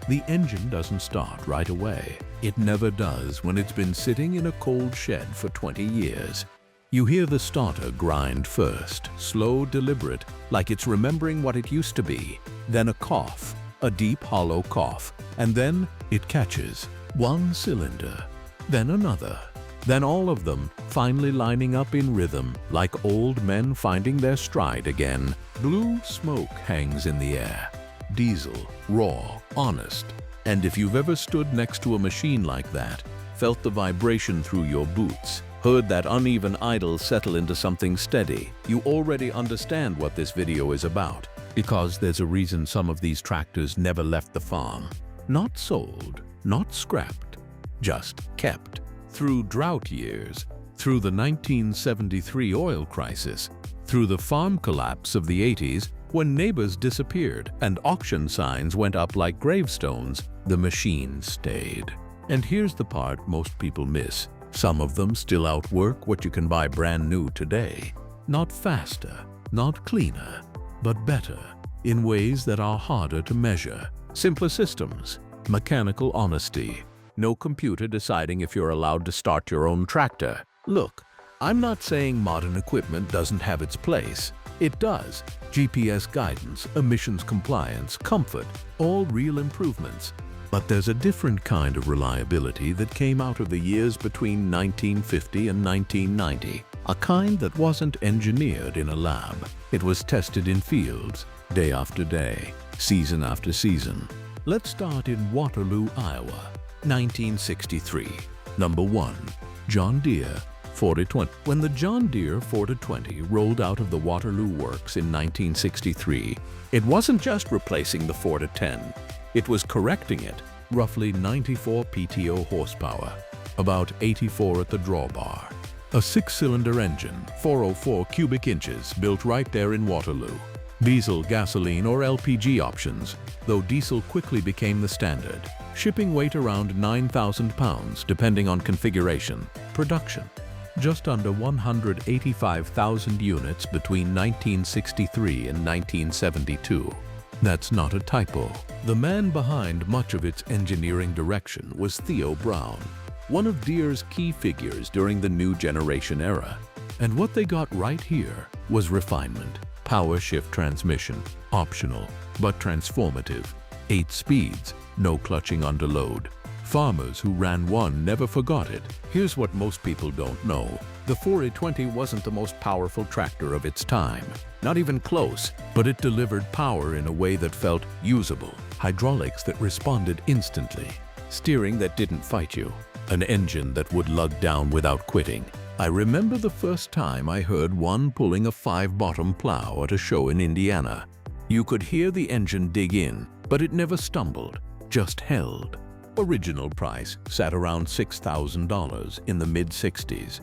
The engine doesn't start right away. It never does when it's been sitting in a cold shed for 20 years. You hear the starter grind first, slow, deliberate, like it's remembering what it used to be. Then a cough, a deep, hollow cough, and then it catches. One cylinder, then another, then all of them finally lining up in rhythm, like old men finding their stride again. Blue smoke hangs in the air. Diesel, raw, honest. And if you've ever stood next to a machine like that, felt the vibration through your boots, heard that uneven idle settle into something steady, you already understand what this video is about. Because there's a reason some of these tractors never left the farm. Not sold, not scrapped, just kept. Through drought years, through the 1973 oil crisis, through the farm collapse of the 80s, when neighbors disappeared and auction signs went up like gravestones, the machine stayed. And here's the part most people miss. Some of them still outwork what you can buy brand new today. Not faster, not cleaner, but better, in ways that are harder to measure. Simpler systems, mechanical honesty, no computer deciding if you're allowed to start your own tractor. Look, I'm not saying modern equipment doesn't have its place. It does. GPS guidance, emissions compliance, comfort, all real improvements. But there's a different kind of reliability that came out of the years between 1950 and 1990. A kind that wasn't engineered in a lab. It was tested in fields, day after day, season after season. Let's start in Waterloo, Iowa, 1963. Number 1. John Deere 4020. When the John Deere 4020 rolled out of the Waterloo Works in 1963, it wasn't just replacing the 4010. It was correcting it, roughly 94 PTO horsepower, about 84 at the drawbar. A 6-cylinder engine, 404 cubic inches, built right there in Waterloo. Diesel, gasoline, or LPG options, though diesel quickly became the standard. Shipping weight around 9,000 pounds, depending on configuration. Production, just under 185,000 units between 1963 and 1972. That's not a typo. The man behind much of its engineering direction was Theo Brown, one of Deere's key figures during the new generation era. And what they got right here was refinement. Power shift transmission, optional, but transformative. 8 speeds, no clutching under load. Farmers who ran one never forgot it. Here's what most people don't know. The 4020 wasn't the most powerful tractor of its time. Not even close, but it delivered power in a way that felt usable. Hydraulics that responded instantly. Steering that didn't fight you. An engine that would lug down without quitting. I remember the first time I heard one pulling a 5-bottom plow at a show in Indiana. You could hear the engine dig in, but it never stumbled, just held. Original price sat around $6,000 in the mid-60s.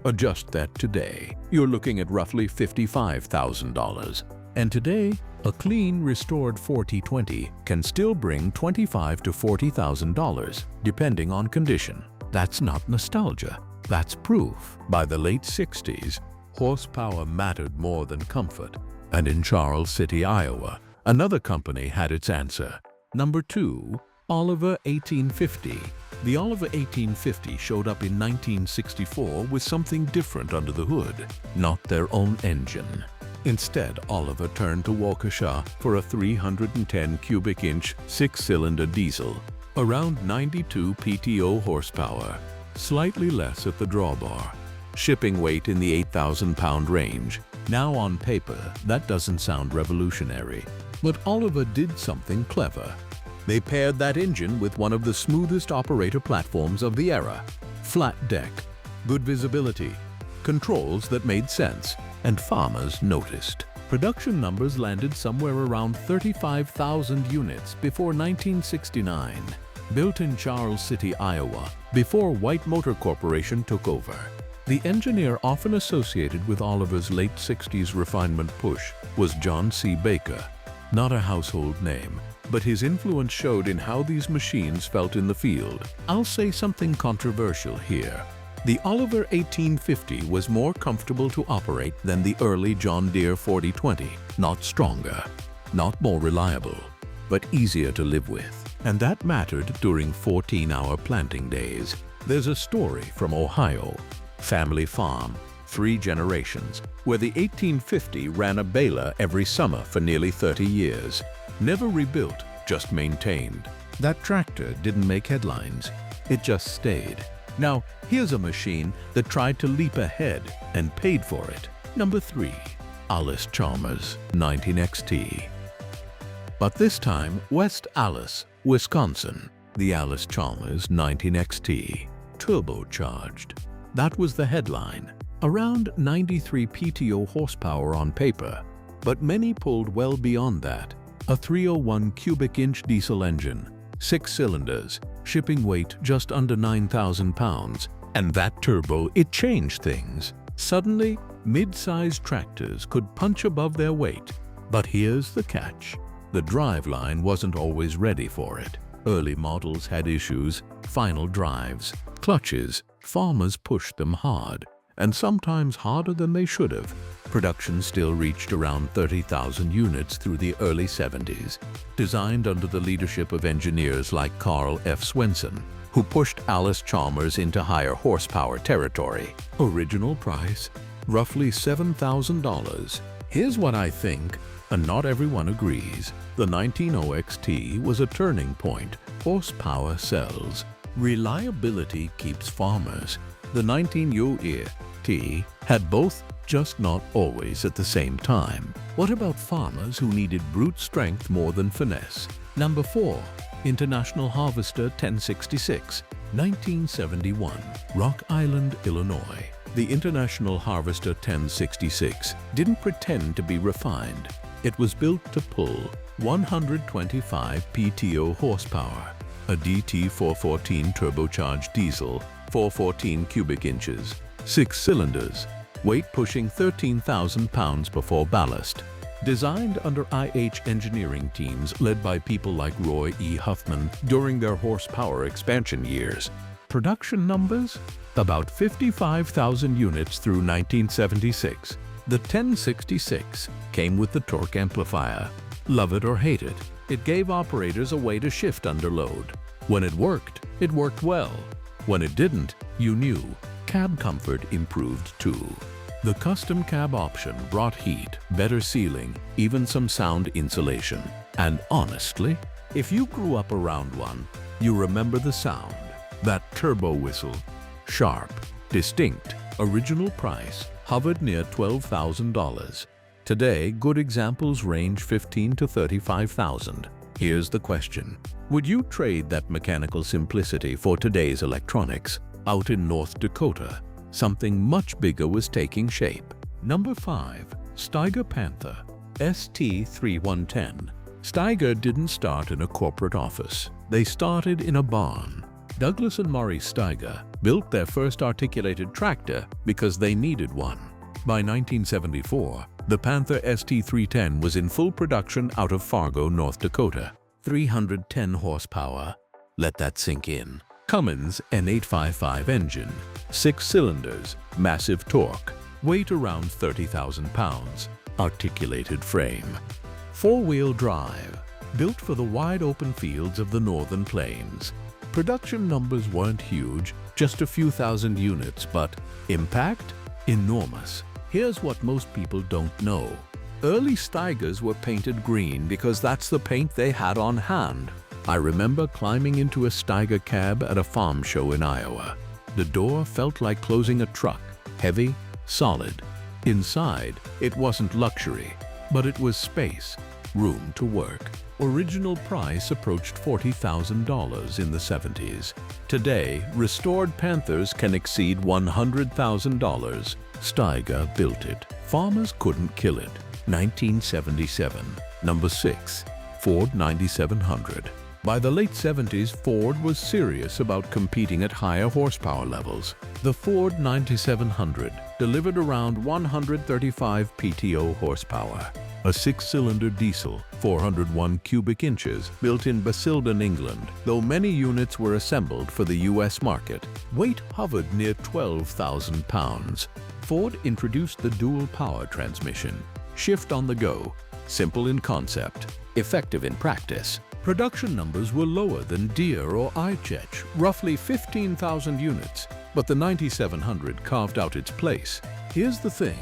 Adjust that today, you're looking at roughly $55,000. And today, a clean, restored 4020 can still bring $25,000 to $40,000, depending on condition. That's not nostalgia, that's proof. By the late 60s, horsepower mattered more than comfort. And in Charles City, Iowa, another company had its answer. Number 2. Oliver 1850. The Oliver 1850 showed up in 1964 with something different under the hood, not their own engine. Instead, Oliver turned to Waukesha for a 310 cubic inch 6-cylinder diesel, around 92 PTO horsepower, slightly less at the drawbar. Shipping weight in the 8,000 pound range. Now on paper, that doesn't sound revolutionary, but Oliver did something clever. They paired that engine with one of the smoothest operator platforms of the era. Flat deck, good visibility, controls that made sense, and farmers noticed. Production numbers landed somewhere around 35,000 units before 1969. Built in Charles City, Iowa, before White Motor Corporation took over. The engineer often associated with Oliver's late 60s refinement push was John C. Baker. Not a household name, but his influence showed in how these machines felt in the field. I'll say something controversial here. The Oliver 1850 was more comfortable to operate than the early John Deere 4020. Not stronger, not more reliable, but easier to live with. And that mattered during 14-hour planting days. There's a story from Ohio. Family farm, 3 generations, where the 1850 ran a baler every summer for nearly 30 years. Never rebuilt, just maintained. That tractor didn't make headlines. It just stayed. Now, here's a machine that tried to leap ahead and paid for it. Number 3. Allis-Chalmers 19XT. But this time, West Allis, Wisconsin. The Allis-Chalmers 19XT. Turbocharged. That was the headline. Around 93 PTO horsepower on paper, but many pulled well beyond that. A 301 cubic inch diesel engine, 6 cylinders, shipping weight just under 9,000 pounds. And that turbo, it changed things. Suddenly, mid-sized tractors could punch above their weight. But here's the catch. The driveline wasn't always ready for it. Early models had issues, final drives, clutches. Farmers pushed them hard, and sometimes harder than they should have. Production still reached around 30,000 units through the early 70s. Designed under the leadership of engineers like Carl F. Swenson, who pushed Allis-Chalmers into higher horsepower territory. Original price, roughly $7,000. Here's what I think, and not everyone agrees. The 190XT was a turning point. Horsepower sells. Reliability keeps farmers. The 19UXT had both, just not always at the same time. What about farmers who needed brute strength more than finesse? Number 4. International Harvester 1066, 1971, Rock Island, Illinois. The International Harvester 1066 didn't pretend to be refined. It was built to pull 125 PTO horsepower, a DT414 turbocharged diesel, 414 cubic inches, 6 cylinders, weight pushing 13,000 pounds before ballast. Designed under IH engineering teams led by people like Roy E. Huffman during their horsepower expansion years. Production numbers? About 55,000 units through 1976. The 1066 came with the torque amplifier. Love it or hate it, it gave operators a way to shift under load. When it worked well. When it didn't, you knew. Cab comfort improved too. The custom cab option brought heat, better sealing, even some sound insulation. And honestly, if you grew up around one, you remember the sound. That turbo whistle. Sharp, distinct, original price, hovered near $12,000. Today, good examples range $15,000 to $35,000. Here's the question. Would you trade that mechanical simplicity for today's electronics? Out in North Dakota, something much bigger was taking shape. Number 5. Steiger Panther ST-310. Steiger didn't start in a corporate office. They started in a barn. Douglas and Murray Steiger built their first articulated tractor because they needed one. By 1974, the Panther ST-310 was in full production out of Fargo, North Dakota. 310 horsepower. Let that sink in. Cummins N855 engine, 6 cylinders, massive torque, weight around 30,000 pounds, articulated frame. 4-wheel drive, built for the wide open fields of the northern plains. Production numbers weren't huge, just a few thousand units, but impact? Enormous. Here's what most people don't know. Early Steigers were painted green because that's the paint they had on hand. I remember climbing into a Steiger cab at a farm show in Iowa. The door felt like closing a truck, heavy, solid. Inside, it wasn't luxury, but it was space, room to work. Original price approached $40,000 in the 70s. Today, restored Panthers can exceed $100,000. Steiger built it. Farmers couldn't kill it. 1977. Number 6. Ford 9700. By the late 70s, Ford was serious about competing at higher horsepower levels. The Ford 9700 delivered around 135 PTO horsepower. A 6-cylinder diesel, 401 cubic inches, built in Basildon, England, though many units were assembled for the US market. Weight hovered near 12,000 pounds. Ford introduced the dual power transmission. Shift on the go, simple in concept, effective in practice. Production numbers were lower than Deere or Eichach, roughly 15,000 units, but the 9700 carved out its place. Here's the thing,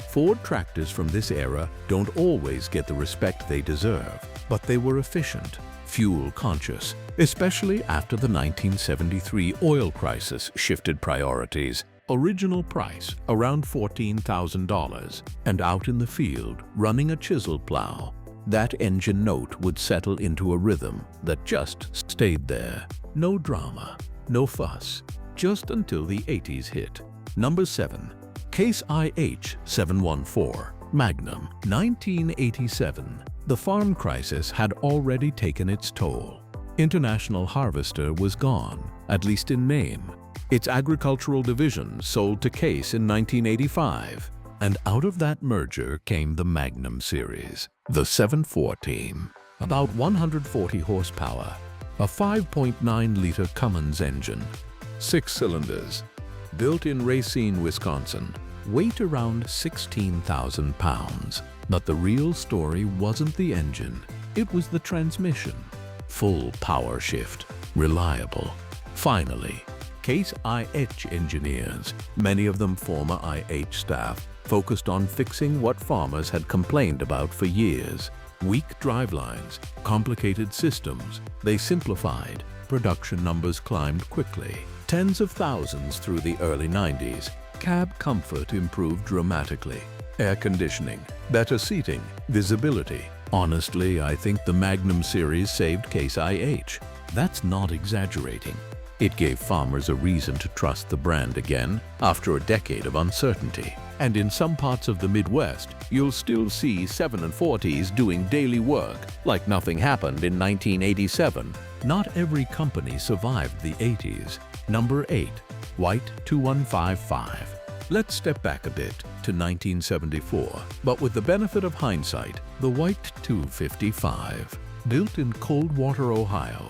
Ford tractors from this era don't always get the respect they deserve, but they were efficient, fuel-conscious, especially after the 1973 oil crisis shifted priorities. Original price around $14,000, and out in the field running a chisel plow. That engine note would settle into a rhythm that just stayed there. No drama, no fuss, just until the 80s hit. Number 7. Case IH 714, Magnum, 1987. The farm crisis had already taken its toll. International Harvester was gone, at least in name. Its agricultural division sold to Case in 1985. And out of that merger came the Magnum series, the 714, about 140 horsepower, a 5.9-liter Cummins engine, 6 cylinders, built in Racine, Wisconsin, weight around 16,000 pounds. But the real story wasn't the engine, it was the transmission. Full power shift, reliable. Finally, Case IH engineers, many of them former IH staff, focused on fixing what farmers had complained about for years. Weak drivelines, complicated systems. They simplified. Production numbers climbed quickly. Tens of thousands through the early 90s. Cab comfort improved dramatically. Air conditioning, better seating, visibility. Honestly, I think the Magnum series saved Case IH. That's not exaggerating. It gave farmers a reason to trust the brand again after a decade of uncertainty. And in some parts of the Midwest, you'll still see 740s doing daily work like nothing happened in 1987. Not every company survived the 80s. Number 8. White 2155. Let's step back a bit to 1974, but with the benefit of hindsight, the White 255, built in Coldwater, Ohio.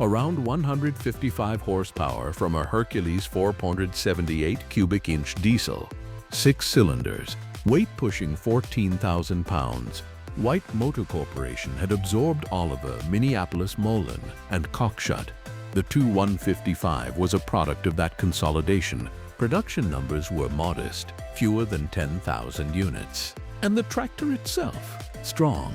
Around 155 horsepower from a Hercules 478 cubic inch diesel. 6 cylinders, weight pushing 14,000 pounds. White Motor Corporation had absorbed Oliver, Minneapolis Molen, and Cockshut. The 2155 was a product of that consolidation. Production numbers were modest, fewer than 10,000 units. And the tractor itself, strong,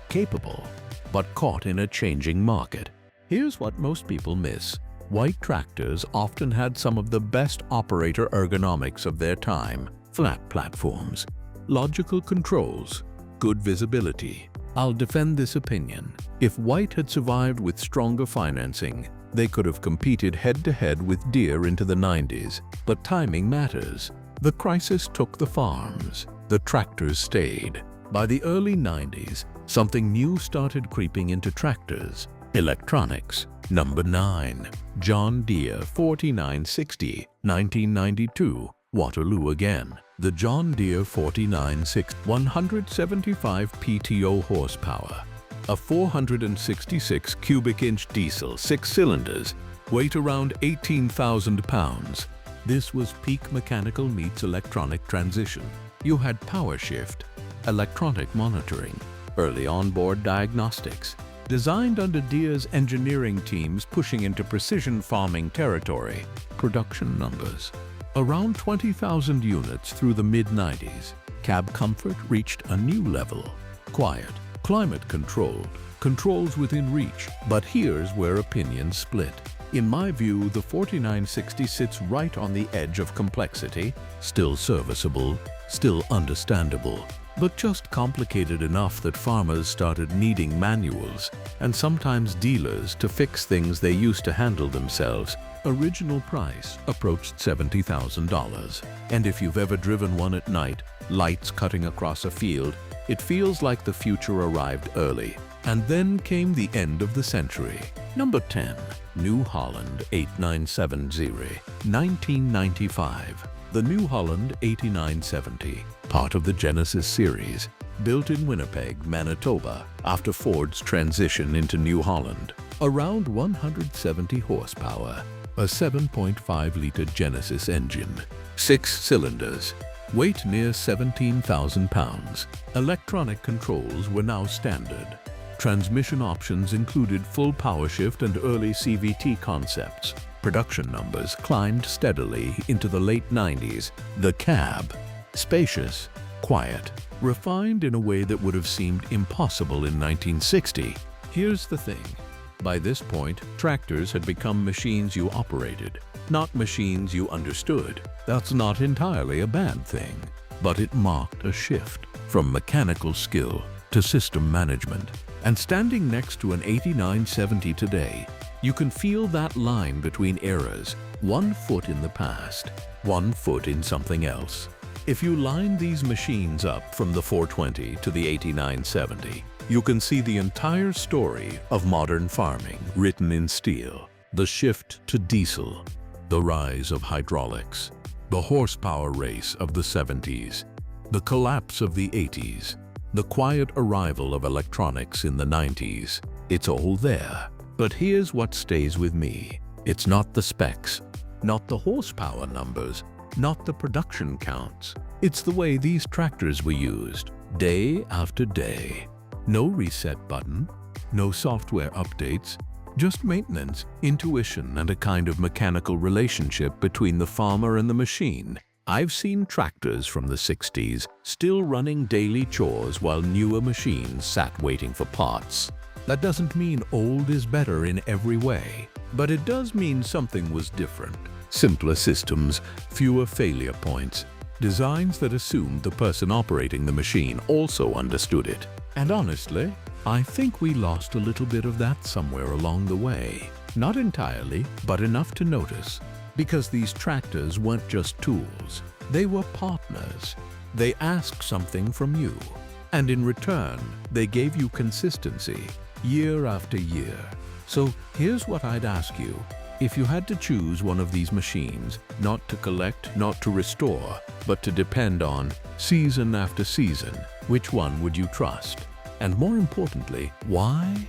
capable, but caught in a changing market. Here's what most people miss. White tractors often had some of the best operator ergonomics of their time. Flat platforms, logical controls, good visibility. I'll defend this opinion. If White had survived with stronger financing, they could have competed head-to-head with Deere into the 90s. But timing matters. The crisis took the farms. The tractors stayed. By the early 90s, something new started creeping into tractors. Electronics. Number 9. John Deere 4960, 1992. Waterloo again. The John Deere 4960, 175 PTO horsepower. A 466 cubic inch diesel, 6 cylinders, weight around 18,000 pounds. This was peak mechanical meets electronic transition. You had power shift, electronic monitoring, early onboard diagnostics. Designed under Deere's engineering teams pushing into precision farming territory. Production numbers. Around 20,000 units through the mid-90s. Cab comfort reached a new level. Quiet, climate-controlled, controls within reach. But here's where opinions split. In my view, the 4960 sits right on the edge of complexity. Still serviceable, still understandable, but just complicated enough that farmers started needing manuals and sometimes dealers to fix things they used to handle themselves. Original price approached $70,000. And if you've ever driven one at night, lights cutting across a field, it feels like the future arrived early. And then came the end of the century. Number 10. New Holland 8970, 1995. The New Holland 8970, part of the Genesis series, built in Winnipeg, Manitoba, after Ford's transition into New Holland. Around 170 horsepower, a 7.5-liter Genesis engine, 6 cylinders, weight near 17,000 pounds. Electronic controls were now standard. Transmission options included full power shift and early CVT concepts. Production numbers climbed steadily into the late 90s. The cab, spacious, quiet, refined in a way that would have seemed impossible in 1960. Here's the thing. By this point, tractors had become machines you operated, not machines you understood. That's not entirely a bad thing, but it marked a shift from mechanical skill to system management. And standing next to an 8970 today, you can feel that line between eras, 1 foot in the past, 1 foot in something else. If you line these machines up from the 420 to the 8970, you can see the entire story of modern farming written in steel. The shift to diesel, the rise of hydraulics, the horsepower race of the 70s, the collapse of the 80s, the quiet arrival of electronics in the 90s. It's all there. But here's what stays with me. It's not the specs, not the horsepower numbers, not the production counts. It's the way these tractors were used, day after day. No reset button, no software updates, just maintenance, intuition, and a kind of mechanical relationship between the farmer and the machine. I've seen tractors from the 60s still running daily chores while newer machines sat waiting for parts. That doesn't mean old is better in every way, but it does mean something was different. Simpler systems, fewer failure points, designs that assumed the person operating the machine also understood it. And honestly, I think we lost a little bit of that somewhere along the way. Not entirely, but enough to notice. Because these tractors weren't just tools, they were partners. They asked something from you, and in return, they gave you consistency, year after year. So here's what I'd ask you. If you had to choose one of these machines, not to collect, not to restore, but to depend on season after season, which one would you trust? And more importantly, why?